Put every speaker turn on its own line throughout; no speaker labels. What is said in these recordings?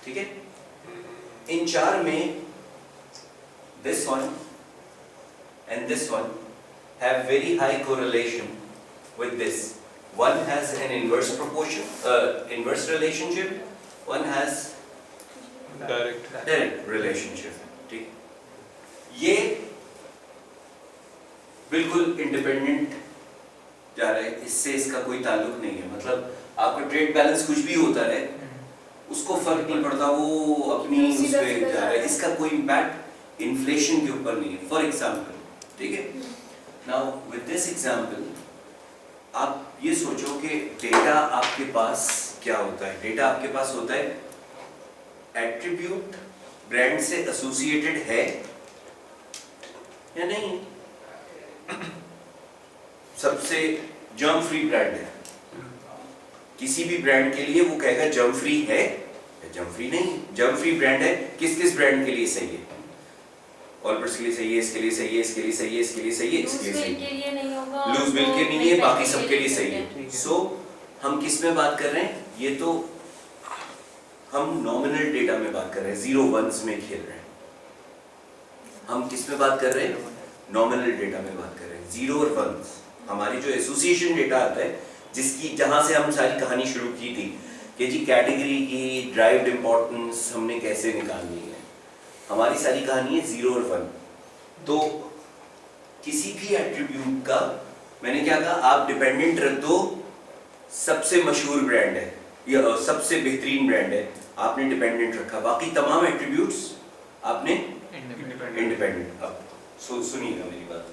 ठीक है। इन चार में this one and this one have very high correlation with this. One has an inverse proportion, inverse relationship. One has direct relationship. ठीक, ये बिल्कुल independent जा रहा है, इससे इसका कोई ताल्लुक नहीं है। मतलब आपका ट्रेड बैलेंस कुछ भी होता रहे, उसको फर्क नहीं पड़ता, वो अपनी उस पे जा रहा है, इसका कोई इम्पैक्ट इन्फ्लेशन के ऊपर नहीं है। फॉर एग्जाम्पल, ठीक है, नाउ विद दिस एग्जाम्पल आप ये सोचो कि डेटा आपके पास क्या होता है। डेटा आपके पास होता है एट्रीब्यूट ब्रांड से एसोसिएटेड है या नहीं। सबसे जर्म फ्री ब्रांड है, किसी भी ब्रांड के लिए वो कहेगा जर्म फ्री है या जर्म फ्री नहीं। जर्म फ्री ब्रांड है, किस किस ब्रांड के लिए सही है? ऑलपर्स के लिए सही है, इसके लिए सही है, इसके लिए सही है, इसके लिए सही है, इसके लिए सही है, लूज बिल के नहीं है, बाकी सबके लिए सही है। सो हम किस में बात कर रहे हैं? ये तो हम नॉमिनल डेटा में बात कर रहे हैं, जीरो वंस में खेल रहे हैं। हम किस में बात कर रहे हैं? नॉमिनल डेटा में बात कर रहे हैं, जीरो और वंस। हमारी जो एसोसिएशन डेटा आता है, जिसकी जहां से हम सारी कहानी शुरू की थी कि जी कैटेगरी की ड्राइव्ड इंपॉर्टेंस हमने कैसे निकालनी है, हमारी सारी कहानी है जीरो और वन। तो किसी भी एट्रीब्यूट का मैंने क्या कहा, आप डिपेंडेंट रख दो, सबसे मशहूर ब्रांड है या सबसे बेहतरीन ब्रांड है, आपने डिपेंडेंट रखा, बाकी तमाम एट्रीब्यूट्स आपने इंडिपेंडेंट। अब सुनिएगा मेरी बात,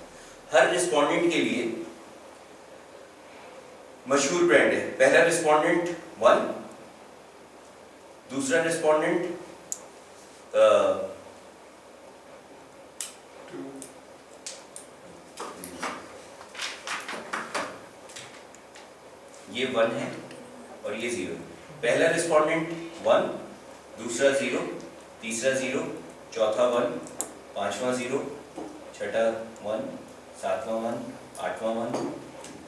हर रिस्पोंडेंट के लिए मशहूर ब्रांड है। पहला रिस्पोंडेंट 1, दूसरा रिस्पोंडेंट
2,
ये 1 है और ये 0। पहला रिस्पोंडेंट 1, दूसरा 0, तीसरा 0, चौथा 1, पांचवा 0, छठा 1, सातवां 1, आठवां 1।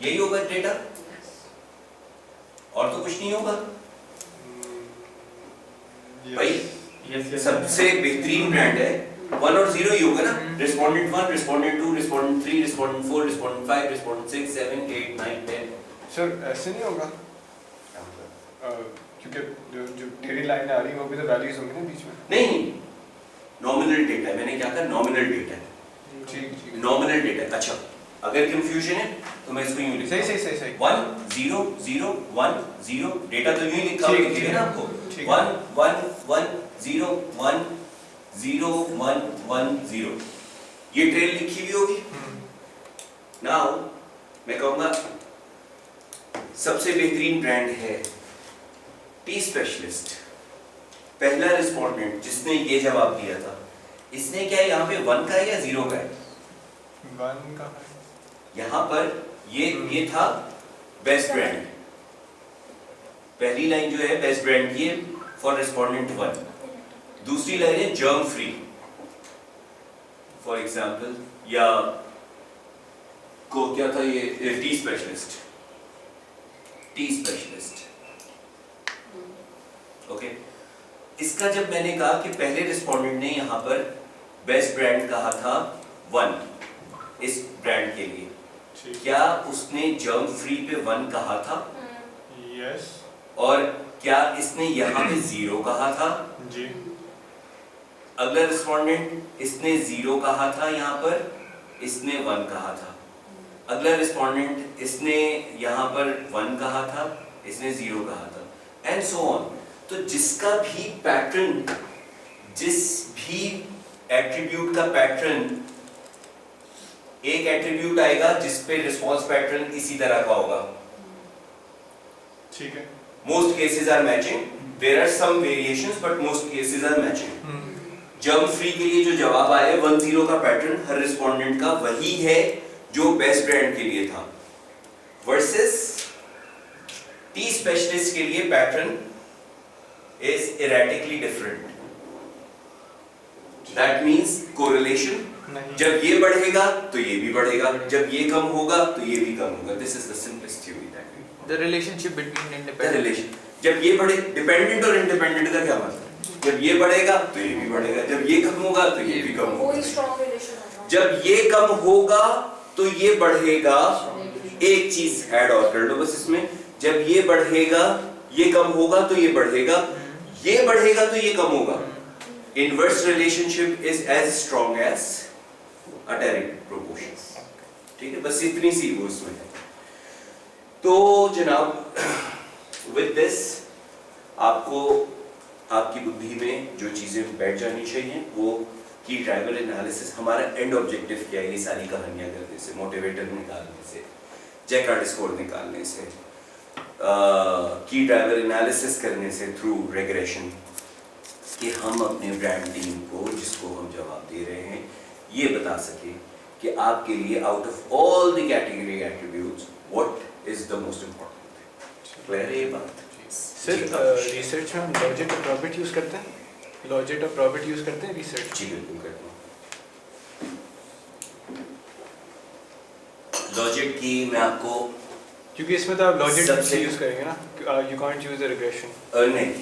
यही होगा डेटा, और तो कुछ नहीं होगा भाई। सबसे बेहतरीन ब्रांड है, 1 और 0 ही होगा ना। Respondent 1, respondent 2, respondent 3, respondent 4, respondent 5, respondent 6, 7, 8, 9, 10।
Sir ऐसे नहीं होगा क्योंकि जो डेटा लाइन आ रही है वो भी तो वैल्यूज होंगी ना बीच में।
नहीं, नॉमिनल डेटा, मैंने क्या कहा, नॉमिनल डेटा।
ठीक,
नॉमिनल डेटा। अच्छा, अगर कंफ्यूजन है तो मैं इसको यूं लिखता हूं,
सही
1 0 0 1 0। डेटा तो यूं लिखा हुआ दिखेगा ना आपको, 1 1 1 0 1 0 1 1 0। ये ट्रेल लिखी हुई होगी। नाउ मैं कहूंगा सबसे बेहतरीन ब्रांड है टी स्पेशलिस्ट। पहला रिस्पोंडेंट जिसने ये जवाब दिया था, इसने क्या यहाँ पे 1 का है या 0 का है?
1 का।
यहाँ पर ये था बेस्ट ब्रांड। पहली लाइन जो है बेस्ट ब्रांड की है फॉर रिस्पोंडेंट 1। दूसरी लाइन है जर्म फ्री फॉर एग्जांपल, या को क्या था ये, टी स्पेशलिस्ट। ओके, इसका जब मैंने कहा कि पहले रिस्पोंडेंट ने यहाँ पर बेस्ट ब्रांड कहा था 1 इस ब्रांड के लिए, क्या उसने जर्म फ्री पे 1 कहा था?
यस।
और क्या इसने यहाँ पे 0 कहा था?
जी।
अगला रिस्पोंडेंट इसने 0 कहा था, यहाँ पर इसने 1 कहा था। अगला रिस्पोंडेंट इसने यहाँ पर 1 कहा था, इसने 0 कहा था, एंड सो ऑन। तो जिसका भी पैटर्न, जिस भी एट्रीब्यूट का पैटर्न, एक एट्रीब्यूट आएगा जिस पे रिस्पॉन्स पैटर्न इसी तरह का होगा।
ठीक है।
Most cases are matching, there are some variations but most cases are matching. Germ free के लिए जो जवाब आया 1 0 का पैटर्न हर रिस्पोंडेंट का वही है जो बेस्ट ब्रांड के लिए था, वर्सेस टी स्पेशलिस्ट के लिए pattern is erratically different. That means correlation, जब ये बढ़ेगा तो ये भी बढ़ेगा, जब ये कम होगा तो ये भी कम होगा। This is the simplest theory that we,
The relationship between
the
independent.
Relation. जब ये बढ़े, डिपेंडेंट और इंडिपेंडेंट का क्या मतलब? जब ये बढ़ेगा तो ये भी बढ़ेगा, जब ये कम होगा तो ये भी कम होगा।
वही स्ट्रॉन्ग रिलेशन होगा।
जब ये कम होगा तो ये बढ़ेगा, एक चीज ऐड और कर लो बस इसमें, जब ये बढ़ेगा ये कम होगा तो ये बढ़ेगा, ये बढ़ेगा तो ये कम होगा। Inverse relationship is as strong as a direct proportion. ठीक है, बस इतनी सी वो इसमें है। तो जनाब विद दिस आपको आपकी बुद्धि में जो चीजें बैठ जानी चाहिए वो की ड्राइवर एनालिसिस, हमारा एंड ऑब्जेक्टिव क्या है ये सारी कहानियां करने से, मोटिवेटर निकालने से, जैकार्ड स्कोर निकालने से, की ड्राइवर एनालिसिस करने से थ्रू रेग्रेशन, कि हम अपने ब्रांड टीम को जिसको हम जवाब दे रहे हैं ये बता सके कि आपके लिए out of all the category attributes what is the most important. Clear है ये बात?
सर रिसर्च में हम लॉजिक और प्रॉफिट यूज करते हैं, लॉजिक और प्रॉफिट यूज करते हैं रिसर्च?
जी बिल्कुल करते हैं। लॉजिक की मैं आपको,
क्योंकि इसमें तो आप लॉजिक
सबसे-
यूज करेंगे ना, you can't use the regression.
नहीं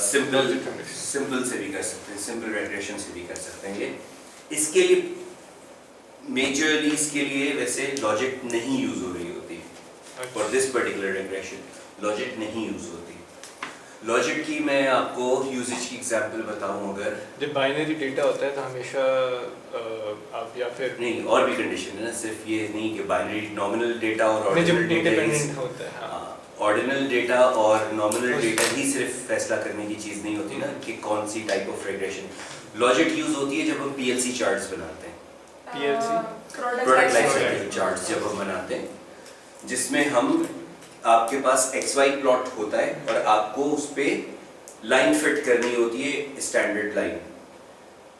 सिंपल
Logic regression।
सिंपल से भी कर सकते हैं, सिंपल रेग्रेशन से भी कर सकते हैं। ये इसके लिए मेजरली इसके लिए वैसे लॉजिक नहीं यूज हो रही होती for this particular regression, logic नहीं यूज होती। लॉजिक की मैं आपको यूजेज की एग्जांपल बताऊं, अगर
जब बाइनरी डेटा होता है तो हमेशा आप या फिर
नहीं और भी कंडीशन है ना, सिर्फ ये नहीं कि बाइनरी नॉमिनल डेटा और
नहीं, जब
ऑर्डिनल डेटा
इंडिपेंडेंट होता है, हाँ।
ऑर्डिनल डेटा और नॉमिनल डेटा ही सिर्फ फैसला करने की चीज नहीं होती ना कि कौन सी type of regression. Logic use होती है जब हम पीएलसी चार्ट्स बनाते हैं,
PLC
product life cycle charts जब हम बनाते हैं, जिसमें हम आपके पास XY प्लॉट होता है और आपको उस पे लाइन फिट करनी होती है, स्टैंडर्ड लाइन।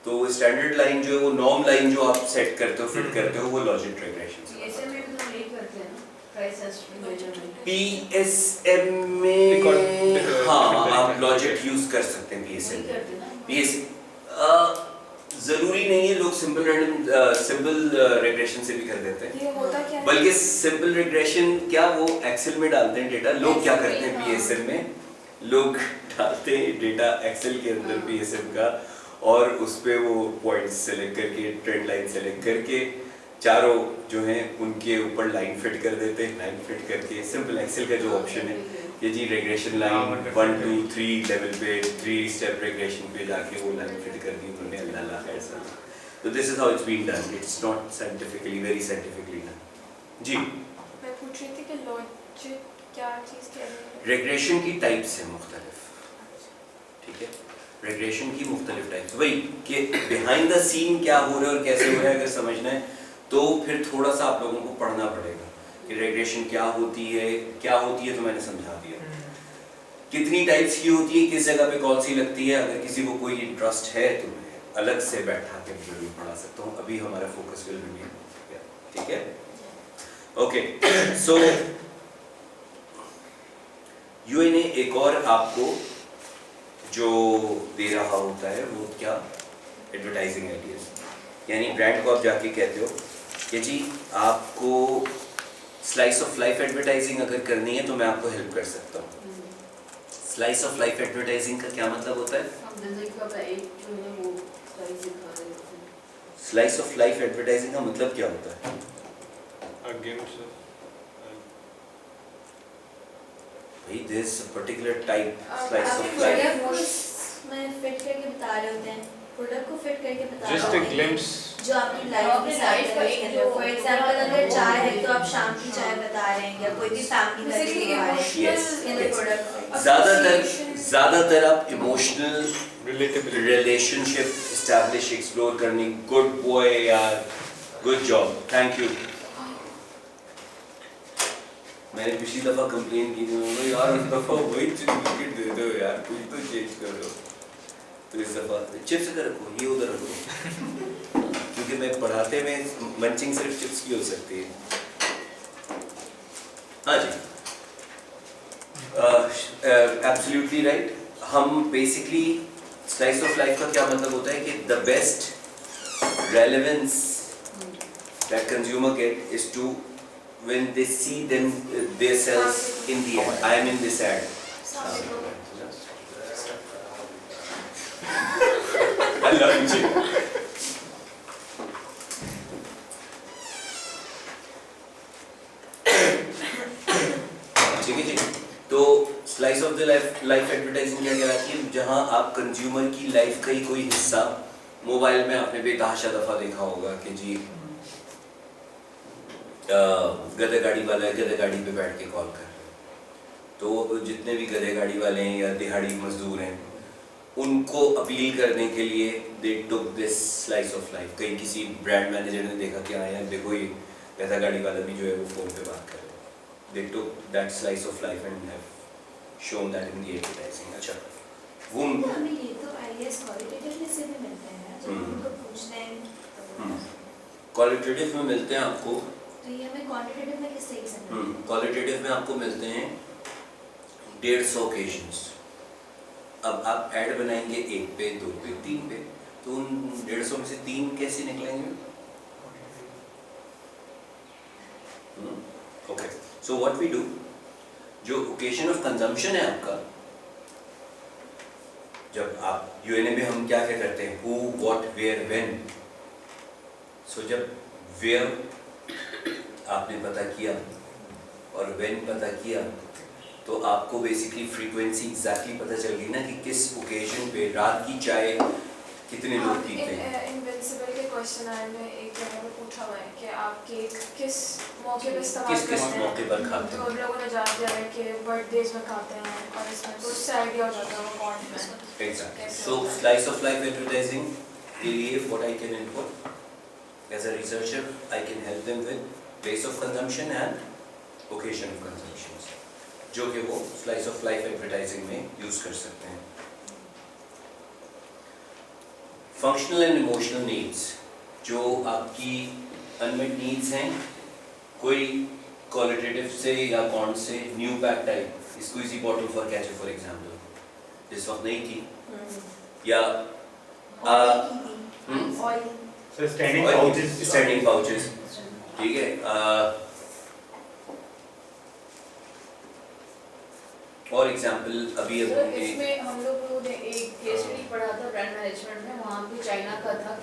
तो स्टैंडर्ड लाइन जो है वो नॉर्म लाइन जो आप सेट करते हो, फिट करते हो, वो लॉजिक रेग्रेशन है।
PSM में भी तो यही करते हैं ना, प्राइस एस्टिमेशन।
PSM में
Record-
हाँ आप लॉजिक यूज कर सकते हैं PSM
वही करते हैं ना।
PSM जरूरी नहीं है, लोग सिंपल रेग्रेशन से भी कर देते हैं,
ये होता क्या है?
बल्कि सिंपल रिग्रेशन क्या वो एक्सेल में डालते हैं डेटा। लोग क्या करते हैं PSM में, लोग डालते हैं डेटा एक्सेल के अंदर PSM का और उस पे वो पॉइंट्स सेलेक्ट करके, ट्रेंड लाइन सेलेक्ट करके, चारों जो हैं उनके ऊपर लाइन फिट कर देते हैं। लाइन फिट करके सिंपल एक्सेल का जो ऑप्शन है ये जी रेग्रेशन लाइन 1 2 3 लेवल पे 3 स्टेप रेग्रेशन पे जाके वो लाइन फिट कर दी उन्होंने, अल्लाह खैर सब। तो this is how it's been done, it's not scientifically, very scientifically done. जी
मैं पूछ रही थी कि लॉजिक क्या चीज़ कह रही है?
रेग्रेशन की टाइप्स हैं मुख्तलिफ, ठीक है, रेग्रेशन की मुख्तलिफ टाइप्स, वही कि बिहाइंड द सीन क्या हो रहा है और कैसे हो रहा है अगर समझना है तो फिर थोड़ा सा आप लोगों को पढ़ना पड़ेगा कि रेग्रेशन क्या होती है तो मैंने समझा दिया। कितनी टाइप्स की होती है, किस जगह पे कौन सी लगती है, अगर किसी को कोई इंटरेस्ट है तो मैं अलग से बैठा के जरूर पढ़ा सकता हूँ, अभी हमारा फोकस विल रिमेन, ठीक है। ओके, सो यूएनए एक और आपको जो दे रहा होता है वो क्या, एडवर्टाइजिंग आइडियाज, यानी ब्रांड को आप जाके कहते हो कि जी आपको स्लाइस ऑफ लाइफ एडवर्टाइजिंग अगर करनी है तो मैं आपको हेल्प कर सकता हूँ। स्लाइस ऑफ लाइफ एडवर्टाइजिंग का क्या मतलब होता है?
हम जिंदगी का एक जो है वो प्राइस दिखा रहे होते हैं।
स्लाइस ऑफ लाइफ एडवर्टाइजिंग का मतलब क्या होता है? भाई there is a particular type slice
आप
ऑफ लाइफ।
प्रोडक्ट को इसमें फिट करके बता रहे होते हैं, प्रोडक्ट को फिट करके बता रहे
जस्ट
होते
अ
हैं
ग्लिम्स
जो आपकी लाइफ
आपकी
के
life का
साथ
एक
है।
जो-
फॉर एग्जांपल अगर चाय है तो आप शाम की चाय बता रहे हैं या कोई भी फैमिली का
Basically
त्योहार
Yes,
in the
yes.
Product.
ज्यादातर आप emotional
relatability
relationship establish explore करनी, गुड बॉय यार, गुड जॉब, थैंक यू। मैंने पिछली दफा कंप्लेन की थी यार, इस दफा वही विकेट दे दो यार, कुछ तो चेंज कर दो। तो इस दफा चिप्स इधर रखो, ये उधर रखो, क्योंकि मैं पढ़ाते में मंचिंग सिर्फ चिप्स की हो सकती है। हाँ जी, एब्सोल्युटली राइट। हम बेसिकली स्लाइस ऑफ लाइफ का क्या मतलब होता है कि the best relevance that consumer get is to when they see themselves in the ad. I am in this ad. I love you. ठीक है जी, तो slice of the life advertising क्या कहलाती है? जहां आप कंज्यूमर की लाइफ का ही कोई हिस्सा, मोबाइल में आपने बेतहाशा दफा देखा होगा कि जी गधे गाड़ी वाला है, गधे गाड़ी पे बैठ के कॉल कर रहे हैं, तो वो जितने भी गधे गाड़ी वाले हैं या दिहाड़ी मजदूर हैं, उनको अपील करने के लिए they took this slice of life. कहीं किसी ब्रांड मैनेजर ने देखा कि हाँ यार देखो ये गधा गाड़ी वाला भी जो है वो फ़ोन पे बात कर रहे हैं, they took that slice of life and have shown that in the advertising. अच्छा, वो
तो हमें ये तो आईएएस क्वालिटेटिव से भी मिलते हैं ना, जब उनको पूछते हैं
क्वालिटेटिव में मिलते हैं आपको,
तो ये हमें क्वांटिटेटिव में किस तरीके से मिलते हैं?
क्वालिटेटिव में आपको मिलते हैं 150 ओकेजन्स। अब आप ऐड बनाएंगे 1 पे, 2 पे, 3 पे, तो उन 150 में से 3 कैसे निकलेंगे? Okay, so what we do, जो ओकेजन ऑफ कंजम्पशन है आपका, जब आप यूएनए में हम क्या क्या करते हैं, हु, व्हाट, वेयर, व्हेन। सो जब वेयर आपने पता किया और व्हेन पता किया, तो आपको बेसिकली फ्रीक्वेंसी एग्जैक्टली पता चल गई ना कि किस ओकेजन पे रात की चाय कितने लोग पीते हैं।
इनविंसिबल के क्वेश्चन में एक जगह पे पूछा हुआ है कि आप केक किस मौके पे इस्तेमाल
किस किस
करते हैं,
मौके पर खाते
तो
हैं।
हम लोगों ने जान दिया है कि बर्थडेज में खाते हैं, और इसमें तो उससे आइडिया हो जाता है वो कौन है।
Exactly. So slice of life advertising के लिए what I can input as a researcher, I can help them with place of consumption and occasion of consumption, जो कि वो slice of life advertising में use कर सकते हैं। Functional and emotional needs, जो आपकी unmet needs हैं, कोई qualitative से या quant से new pack type, squeezy bottle for ketchup for example, जिस वक्त नहीं थी, या
oil
So standing pouches.
Standing pouches, ठीक है। और एग्जांपल अभी
इसमें हम लोग ने एक केस स्टडी पढ़ा था ब्रांड मैनेजमेंट में, वहाँ पे चाइना का था।